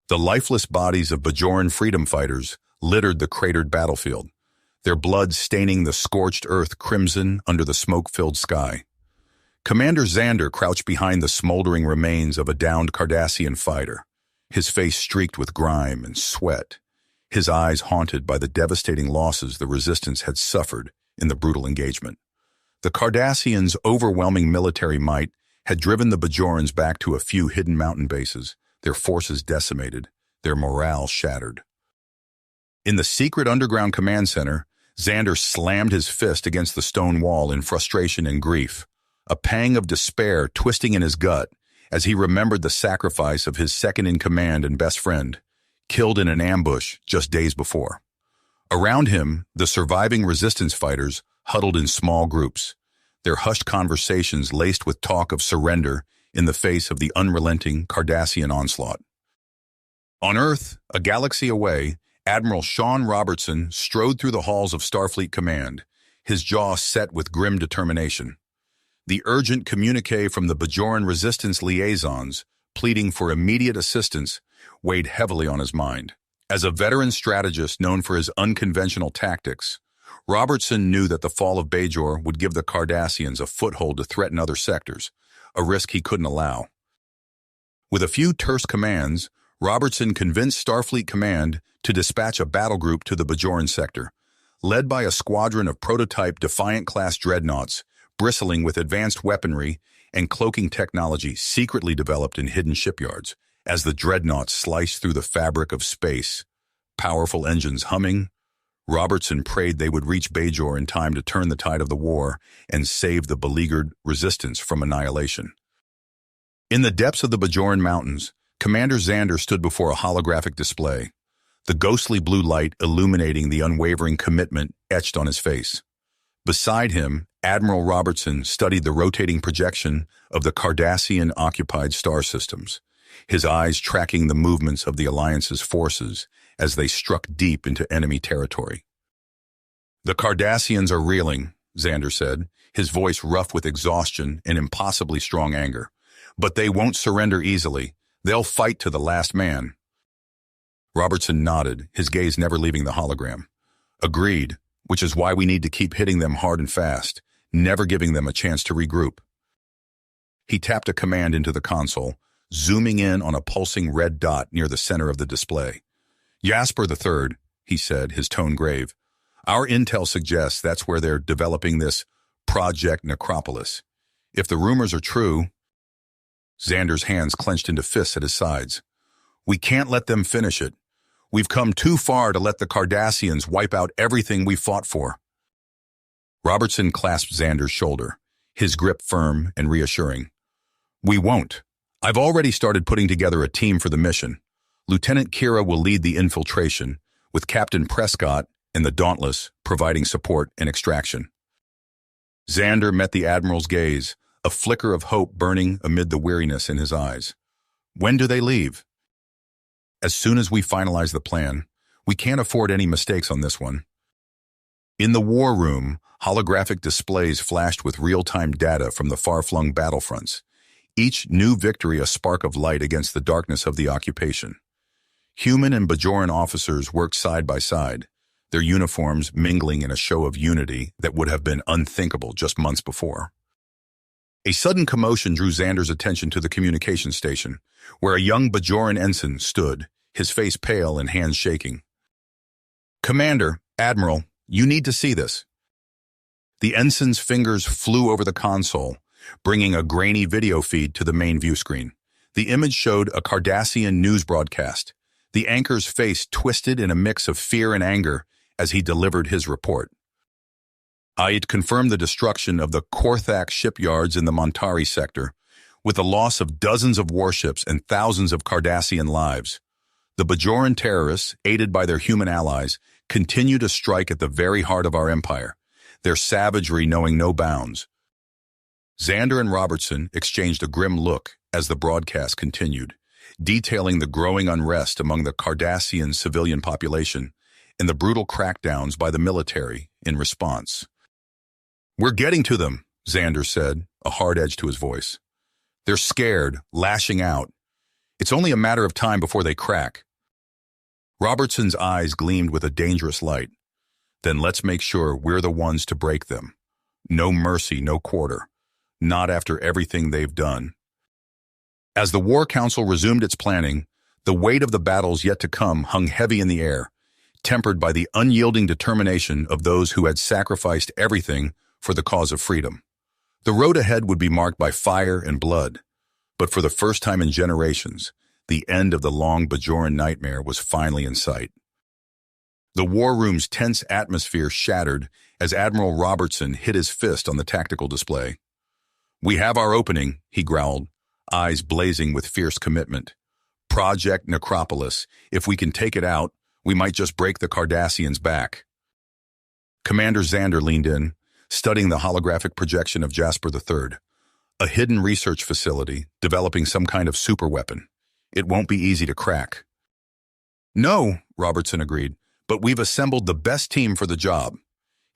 The lifeless bodies of Bajoran freedom fighters littered the cratered battlefield, their blood staining the scorched earth crimson under the smoke-filled sky. Commander Xander crouched behind the smoldering remains of a downed Cardassian fighter, his face streaked with grime and sweat, his eyes haunted by the devastating losses the Resistance had suffered in the brutal engagement. The Cardassians' overwhelming military might had driven the Bajorans back to a few hidden mountain bases, their forces decimated, their morale shattered. In the secret underground command center, Xander slammed his fist against the stone wall in frustration and grief, a pang of despair twisting in his gut as he remembered the sacrifice of his second-in-command and best friend, killed in an ambush just days before. Around him, the surviving Resistance fighters huddled in small groups, their hushed conversations laced with talk of surrender in the face of the unrelenting Cardassian onslaught. On Earth, a galaxy away, Admiral Sean Robertson strode through the halls of Starfleet Command, his jaw set with grim determination. The urgent communique from the Bajoran Resistance liaisons, pleading for immediate assistance, weighed heavily on his mind. As a veteran strategist known for his unconventional tactics, Robertson knew that the fall of Bajor would give the Cardassians a foothold to threaten other sectors, a risk he couldn't allow. With a few terse commands, Robertson convinced Starfleet Command to dispatch a battle group to the Bajoran sector, led by a squadron of prototype Defiant-class Dreadnoughts, bristling with advanced weaponry and cloaking technology secretly developed in hidden shipyards. As the Dreadnoughts sliced through the fabric of space, powerful engines humming, Robertson prayed they would reach Bajor in time to turn the tide of the war and save the beleaguered Resistance from annihilation. In the depths of the Bajoran Mountains, Commander Xander stood before a holographic display, the ghostly blue light illuminating the unwavering commitment etched on his face. Beside him, Admiral Robertson studied the rotating projection of the Cardassian-occupied star systems, his eyes tracking the movements of the Alliance's forces as they struck deep into enemy territory. "The Cardassians are reeling," Xander said, his voice rough with exhaustion and impossibly strong anger. "But they won't surrender easily. They'll fight to the last man." Robertson nodded, his gaze never leaving the hologram. "Agreed, which is why we need to keep hitting them hard and fast, never giving them a chance to regroup." He tapped a command into the console, zooming in on a pulsing red dot near the center of the display. "Jasper III," he said, his tone grave. "Our intel suggests that's where they're developing this Project Necropolis. If the rumors are true..." Xander's hands clenched into fists at his sides. "We can't let them finish it. We've come too far to let the Cardassians wipe out everything we fought for." Robertson clasped Xander's shoulder, his grip firm and reassuring. "We won't. I've already started putting together a team for the mission. Lieutenant Kira will lead the infiltration, with Captain Prescott and the Dauntless providing support and extraction." Xander met the Admiral's gaze, a flicker of hope burning amid the weariness in his eyes. "When do they leave?" "As soon as we finalize the plan. We can't afford any mistakes on this one." In the war room, holographic displays flashed with real-time data from the far-flung battlefronts, each new victory a spark of light against the darkness of the occupation. Human and Bajoran officers worked side by side, their uniforms mingling in a show of unity that would have been unthinkable just months before. A sudden commotion drew Xander's attention to the communication station, where a young Bajoran ensign stood, his face pale and hands shaking. "Commander, Admiral, you need to see this." The ensign's fingers flew over the console, bringing a grainy video feed to the main view screen. The image showed a Cardassian news broadcast, the anchor's face twisted in a mix of fear and anger as he delivered his report. It confirmed the destruction of the Korthak shipyards in the Montari sector, with the loss of dozens of warships and thousands of Cardassian lives. The Bajoran terrorists, aided by their human allies, continue to strike at the very heart of our empire, their savagery knowing no bounds. Xander and Robertson exchanged a grim look as the broadcast continued, detailing the growing unrest among the Cardassian civilian population and the brutal crackdowns by the military in response. "We're getting to them," Xander said, a hard edge to his voice. "They're scared, lashing out. It's only a matter of time before they crack. Robertson's eyes gleamed with a dangerous light. Then let's make sure we're the ones to break them. No mercy, no quarter. Not after everything they've done. As the War Council resumed its planning, the weight of the battles yet to come hung heavy in the air, tempered by the unyielding determination of those who had sacrificed everything for the cause of freedom. The road ahead would be marked by fire and blood, but for the first time in generations, the end of the long Bajoran nightmare was finally in sight. The war room's tense atmosphere shattered as Admiral Robertson hit his fist on the tactical display. "We have our opening," he growled, eyes blazing with fierce commitment. "Project Necropolis. If we can take it out, we might just break the Cardassians' back." Commander Xander leaned in, studying the holographic projection of Jasper III, a hidden research facility developing some kind of superweapon. "It won't be easy to crack." "No," Robertson agreed, "but we've assembled the best team for the job."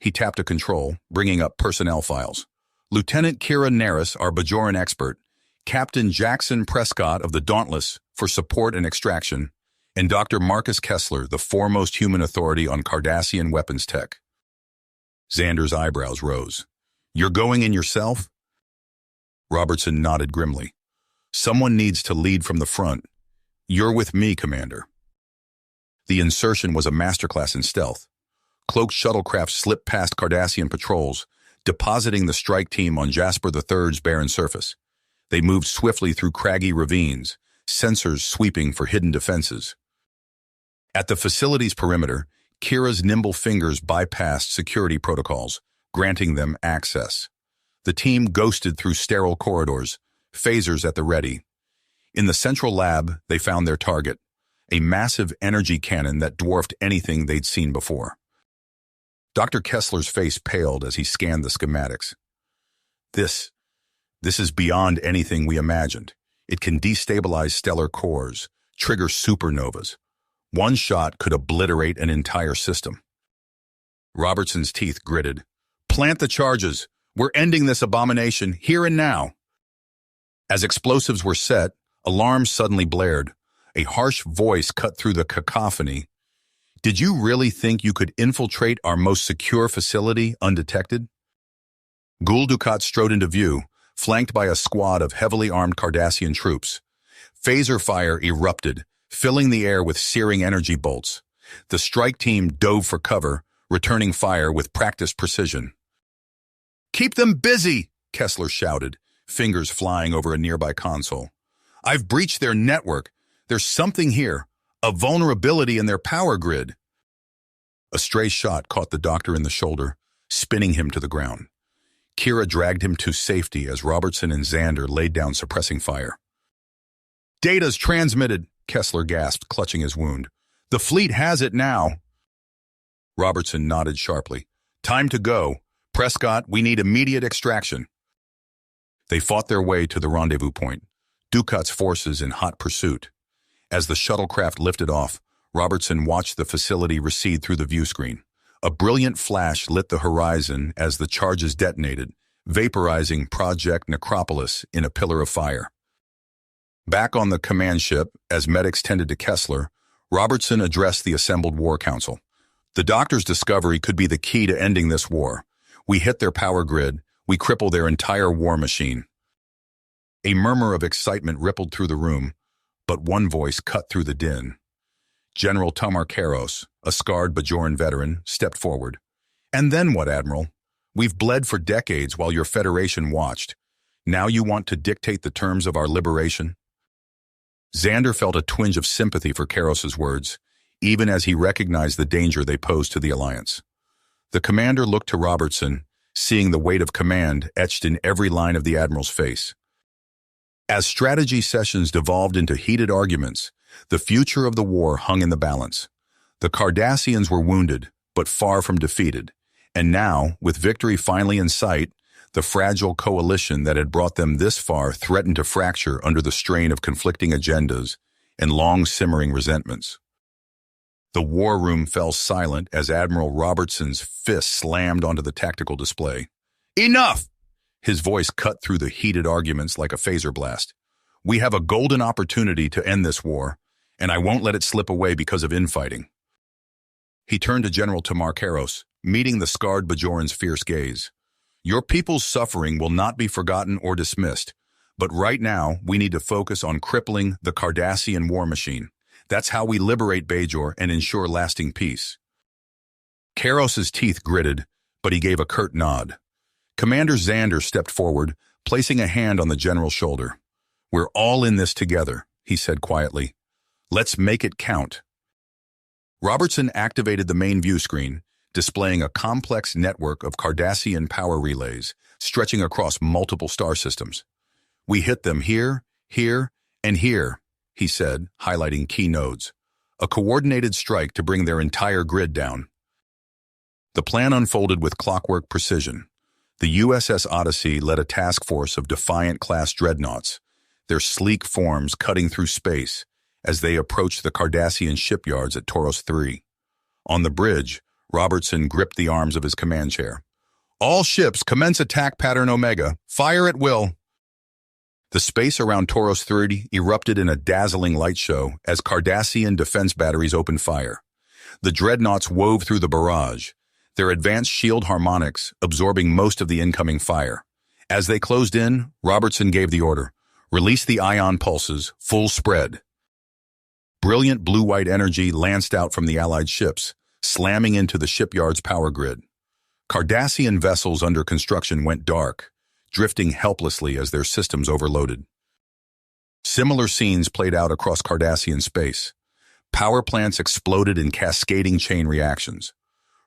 He tapped a control, bringing up personnel files. Lieutenant Kira Nerys, our Bajoran expert, Captain Jackson Prescott of the Dauntless for support and extraction, and Dr. Marcus Kessler, the foremost human authority on Cardassian weapons tech. Xander's eyebrows rose. "You're going in yourself?" Robertson nodded grimly. "Someone needs to lead from the front. You're with me, Commander." The insertion was a masterclass in stealth. Cloaked shuttlecraft slipped past Cardassian patrols, depositing the strike team on Jasper III's barren surface. They moved swiftly through craggy ravines, sensors sweeping for hidden defenses. At the facility's perimeter, Kira's nimble fingers bypassed security protocols, granting them access. The team ghosted through sterile corridors, phasers at the ready. In the central lab, they found their target, a massive energy cannon that dwarfed anything they'd seen before. Dr. Kessler's face paled as he scanned the schematics. This is beyond anything we imagined. It can destabilize stellar cores, trigger supernovas. One shot could obliterate an entire system. Robertson's teeth gritted. "Plant the charges. We're ending this abomination here and now." As explosives were set, alarms suddenly blared. A harsh voice cut through the cacophony. "Did you really think you could infiltrate our most secure facility undetected?" Gul Dukat strode into view, flanked by a squad of heavily armed Cardassian troops. Phaser fire erupted, filling the air with searing energy bolts. The strike team dove for cover, returning fire with practiced precision. "Keep them busy!" Kessler shouted, fingers flying over a nearby console. "I've breached their network. There's something here, a vulnerability in their power grid." A stray shot caught the doctor in the shoulder, spinning him to the ground. Kira dragged him to safety as Robertson and Xander laid down suppressing fire. "Data's transmitted," Kessler gasped, clutching his wound. "The fleet has it now." Robertson nodded sharply. "Time to go. Prescott, we need immediate extraction." They fought their way to the rendezvous point, Dukat's forces in hot pursuit. As the shuttlecraft lifted off, Robertson watched the facility recede through the view screen. A brilliant flash lit the horizon as the charges detonated, vaporizing Project Necropolis in a pillar of fire. Back on the command ship, as medics tended to Kessler, Robertson addressed the assembled War Council. "The Doctor's discovery could be the key to ending this war. We hit their power grid. We cripple their entire war machine." A murmur of excitement rippled through the room, but one voice cut through the din. General Tamar Karos, a scarred Bajoran veteran, stepped forward. "And then what, Admiral? We've bled for decades while your Federation watched. Now you want to dictate the terms of our liberation?" Xander felt a twinge of sympathy for Karos's words, even as he recognized the danger they posed to the Alliance. The commander looked to Robertson, seeing the weight of command etched in every line of the Admiral's face. As strategy sessions devolved into heated arguments, the future of the war hung in the balance. The Cardassians were wounded, but far from defeated, and now, with victory finally in sight, the fragile coalition that had brought them this far threatened to fracture under the strain of conflicting agendas and long-simmering resentments. The war room fell silent as Admiral Robertson's fist slammed onto the tactical display. "Enough!" His voice cut through the heated arguments like a phaser blast. We have a golden opportunity to end this war, and I won't let it slip away because of infighting. He turned to General Tamar Karos, meeting the scarred Bajoran's fierce gaze. Your people's suffering will not be forgotten or dismissed, but right now we need to focus on crippling the Cardassian war machine. That's how we liberate Bajor and ensure lasting peace. Karos's teeth gritted, but he gave a curt nod. Commander Xander stepped forward, placing a hand on the general's shoulder. We're all in this together, he said quietly. Let's make it count. Robertson activated the main view screen, displaying a complex network of Cardassian power relays stretching across multiple star systems. We hit them here, here, and here, he said, highlighting key nodes. A coordinated strike to bring their entire grid down. The plan unfolded with clockwork precision. The USS Odyssey led a task force of Defiant-class dreadnoughts, their sleek forms cutting through space as they approached the Cardassian shipyards at Taurus 3. On the bridge, Robertson gripped the arms of his command chair. All ships commence attack pattern Omega. Fire at will. The space around Taurus 30 erupted in a dazzling light show as Cardassian defense batteries opened fire. The dreadnoughts wove through the barrage, their advanced shield harmonics absorbing most of the incoming fire. As they closed in, Robertson gave the order. Release the ion pulses, full spread. Brilliant blue-white energy lanced out from the Allied ships, slamming into the shipyard's power grid. Cardassian vessels under construction went dark, drifting helplessly as their systems overloaded. Similar scenes played out across Cardassian space. Power plants exploded in cascading chain reactions.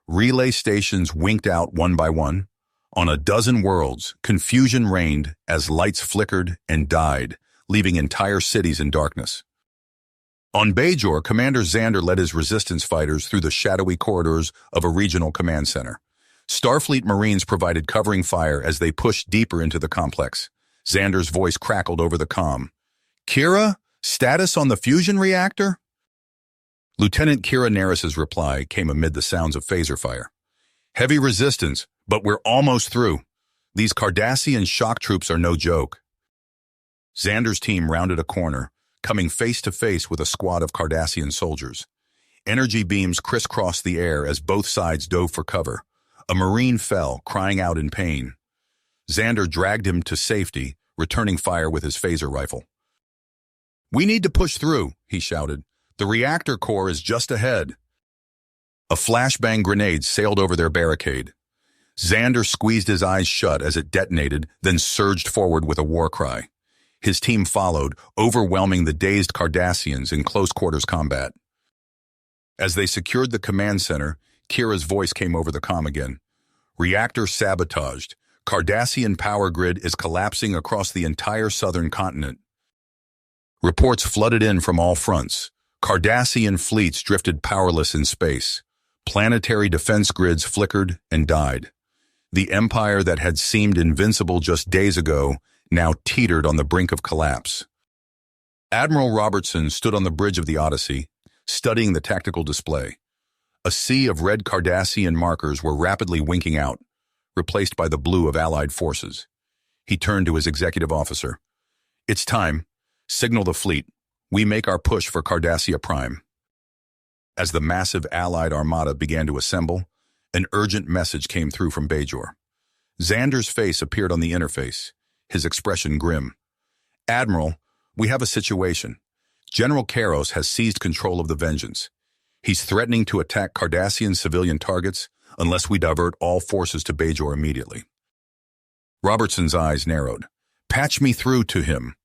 Relay stations winked out one by one. On a dozen worlds, confusion reigned as lights flickered and died, leaving entire cities in darkness. On Bajor, Commander Xander led his resistance fighters through the shadowy corridors of a regional command center. Starfleet Marines provided covering fire as they pushed deeper into the complex. Xander's voice crackled over the comm. Kira, status on the fusion reactor? Lieutenant Kira Neris's reply came amid the sounds of phaser fire. Heavy resistance, but we're almost through. These Cardassian shock troops are no joke. Xander's team rounded a corner, coming face to face with a squad of Cardassian soldiers. Energy beams crisscrossed the air as both sides dove for cover. A Marine fell, crying out in pain. Xander dragged him to safety, returning fire with his phaser rifle. We need to push through, he shouted. The reactor core is just ahead. A flashbang grenade sailed over their barricade. Xander squeezed his eyes shut as it detonated, then surged forward with a war cry. His team followed, overwhelming the dazed Cardassians in close-quarters combat. As they secured the command center, Kira's voice came over the comm again. Reactor sabotaged. Cardassian power grid is collapsing across the entire southern continent. Reports flooded in from all fronts. Cardassian fleets drifted powerless in space. Planetary defense grids flickered and died. The empire that had seemed invincible just days ago now teetered on the brink of collapse. Admiral Robertson stood on the bridge of the Odyssey, studying the tactical display. A sea of red Cardassian markers were rapidly winking out, replaced by the blue of Allied forces. He turned to his executive officer. It's time. Signal the fleet. We make our push for Cardassia Prime. As the massive Allied armada began to assemble, an urgent message came through from Bajor. Xander's face appeared on the interface, his expression grim. Admiral, we have a situation. General Karos has seized control of the Vengeance. He's threatening to attack Cardassian civilian targets unless we divert all forces to Bajor immediately. Robertson's eyes narrowed. Patch me through to him.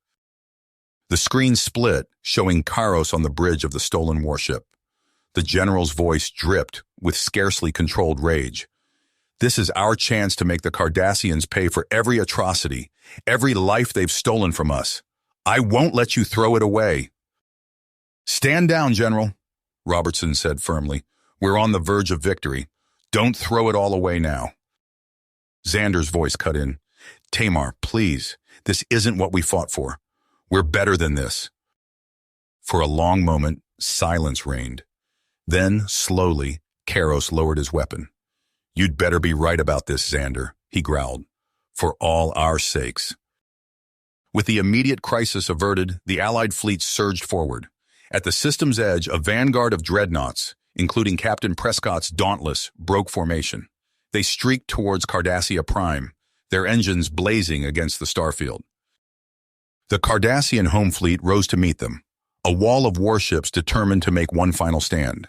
The screen split, showing Karos on the bridge of the stolen warship. The general's voice dripped with scarcely controlled rage. This is our chance to make the Cardassians pay for every atrocity, every life they've stolen from us. I won't let you throw it away. Stand down, General, Robertson said firmly. We're on the verge of victory. Don't throw it all away now. Xander's voice cut in. Tamar, please, this isn't what we fought for. We're better than this. For a long moment, silence reigned. Then, slowly, Karos lowered his weapon. You'd better be right about this, Xander, he growled. For all our sakes. With the immediate crisis averted, the Allied fleet surged forward. At the system's edge, a vanguard of dreadnoughts, including Captain Prescott's Dauntless, broke formation. They streaked towards Cardassia Prime, their engines blazing against the starfield. The Cardassian home fleet rose to meet them, a wall of warships determined to make one final stand.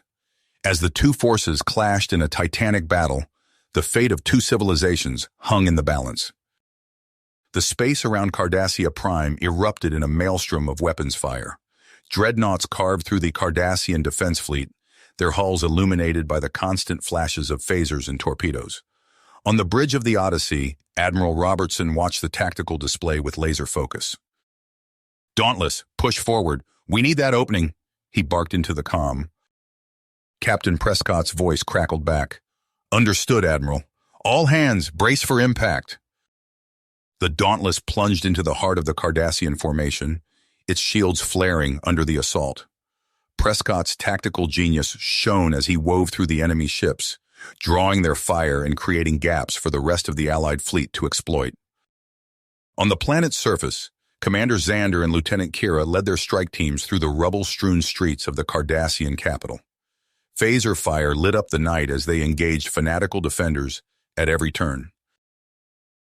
As the two forces clashed in a titanic battle, the fate of two civilizations hung in the balance. The space around Cardassia Prime erupted in a maelstrom of weapons fire. Dreadnoughts carved through the Cardassian defense fleet, their hulls illuminated by the constant flashes of phasers and torpedoes. On the bridge of the Odyssey, Admiral Robertson watched the tactical display with laser focus. "Dauntless, push forward. We need that opening," he barked into the comm. Captain Prescott's voice crackled back. "Understood, Admiral. All hands, brace for impact." The Dauntless plunged into the heart of the Cardassian formation, its shields flaring under the assault. Prescott's tactical genius shone as he wove through the enemy ships, drawing their fire and creating gaps for the rest of the Allied fleet to exploit. On the planet's surface, Commander Xander and Lieutenant Kira led their strike teams through the rubble-strewn streets of the Cardassian capital. Phaser fire lit up the night as they engaged fanatical defenders at every turn.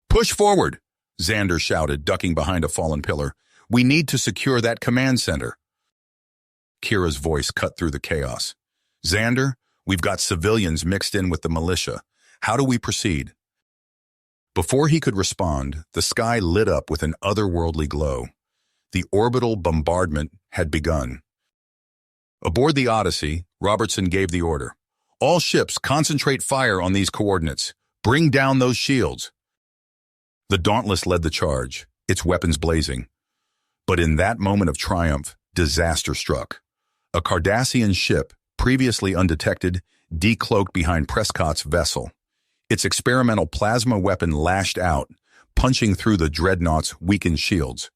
"Push forward!" Xander shouted, ducking behind a fallen pillar. "We need to secure that command center." Kira's voice cut through the chaos. "Xander, we've got civilians mixed in with the militia. How do we proceed?" Before he could respond, the sky lit up with an otherworldly glow. The orbital bombardment had begun. Aboard the Odyssey, Robertson gave the order. "All ships, concentrate fire on these coordinates. Bring down those shields." The Dauntless led the charge, its weapons blazing. But in that moment of triumph, disaster struck. A Cardassian ship, previously undetected, decloaked behind Prescott's vessel. Its experimental plasma weapon lashed out, punching through the Dreadnoughts' weakened shields.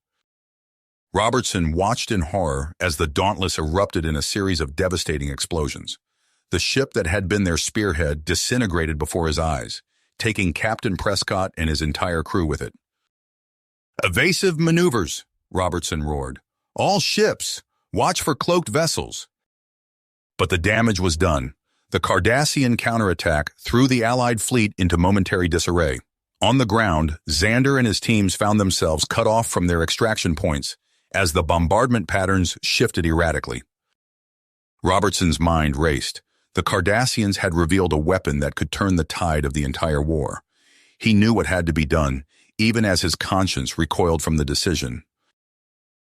Robertson watched in horror as the Dauntless erupted in a series of devastating explosions. The ship that had been their spearhead disintegrated before his eyes, taking Captain Prescott and his entire crew with it. "Evasive maneuvers," Robertson roared. "All ships, watch for cloaked vessels." But the damage was done. The Cardassian counterattack threw the Allied fleet into momentary disarray. On the ground, Xander and his teams found themselves cut off from their extraction points as the bombardment patterns shifted erratically. Robertson's mind raced. The Cardassians had revealed a weapon that could turn the tide of the entire war. He knew what had to be done, even as his conscience recoiled from the decision.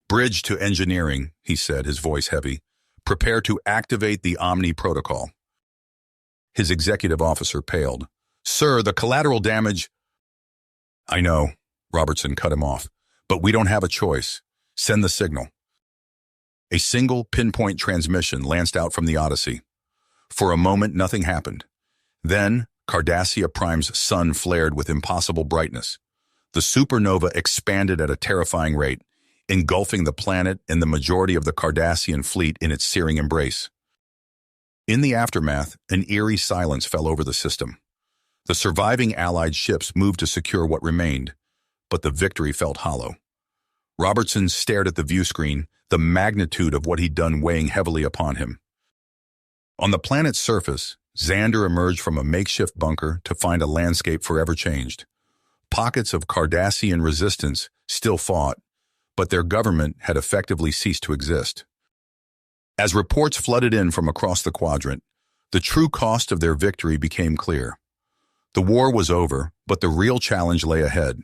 "Bridge to engineering," he said, his voice heavy. "Prepare to activate the Omni Protocol." His executive officer paled. "Sir, the collateral damage—" "I know," Robertson cut him off, "but we don't have a choice. Send the signal." A single pinpoint transmission lanced out from the Odyssey. For a moment, nothing happened. Then, Cardassia Prime's sun flared with impossible brightness. The supernova expanded at a terrifying rate, engulfing the planet and the majority of the Cardassian fleet in its searing embrace. In the aftermath, an eerie silence fell over the system. The surviving Allied ships moved to secure what remained, but the victory felt hollow. Robertson stared at the viewscreen, the magnitude of what he'd done weighing heavily upon him. On the planet's surface, Xander emerged from a makeshift bunker to find a landscape forever changed. Pockets of Cardassian resistance still fought, but their government had effectively ceased to exist. As reports flooded in from across the quadrant, the true cost of their victory became clear. The war was over, but the real challenge lay ahead.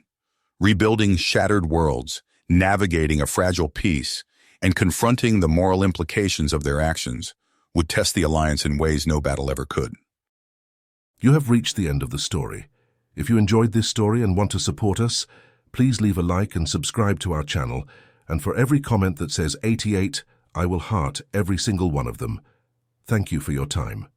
Rebuilding shattered worlds, navigating a fragile peace, and confronting the moral implications of their actions would test the Alliance in ways no battle ever could. You have reached the end of the story. If you enjoyed this story and want to support us, please leave a like and subscribe to our channel, and for every comment that says 88, I will heart every single one of them. Thank you for your time.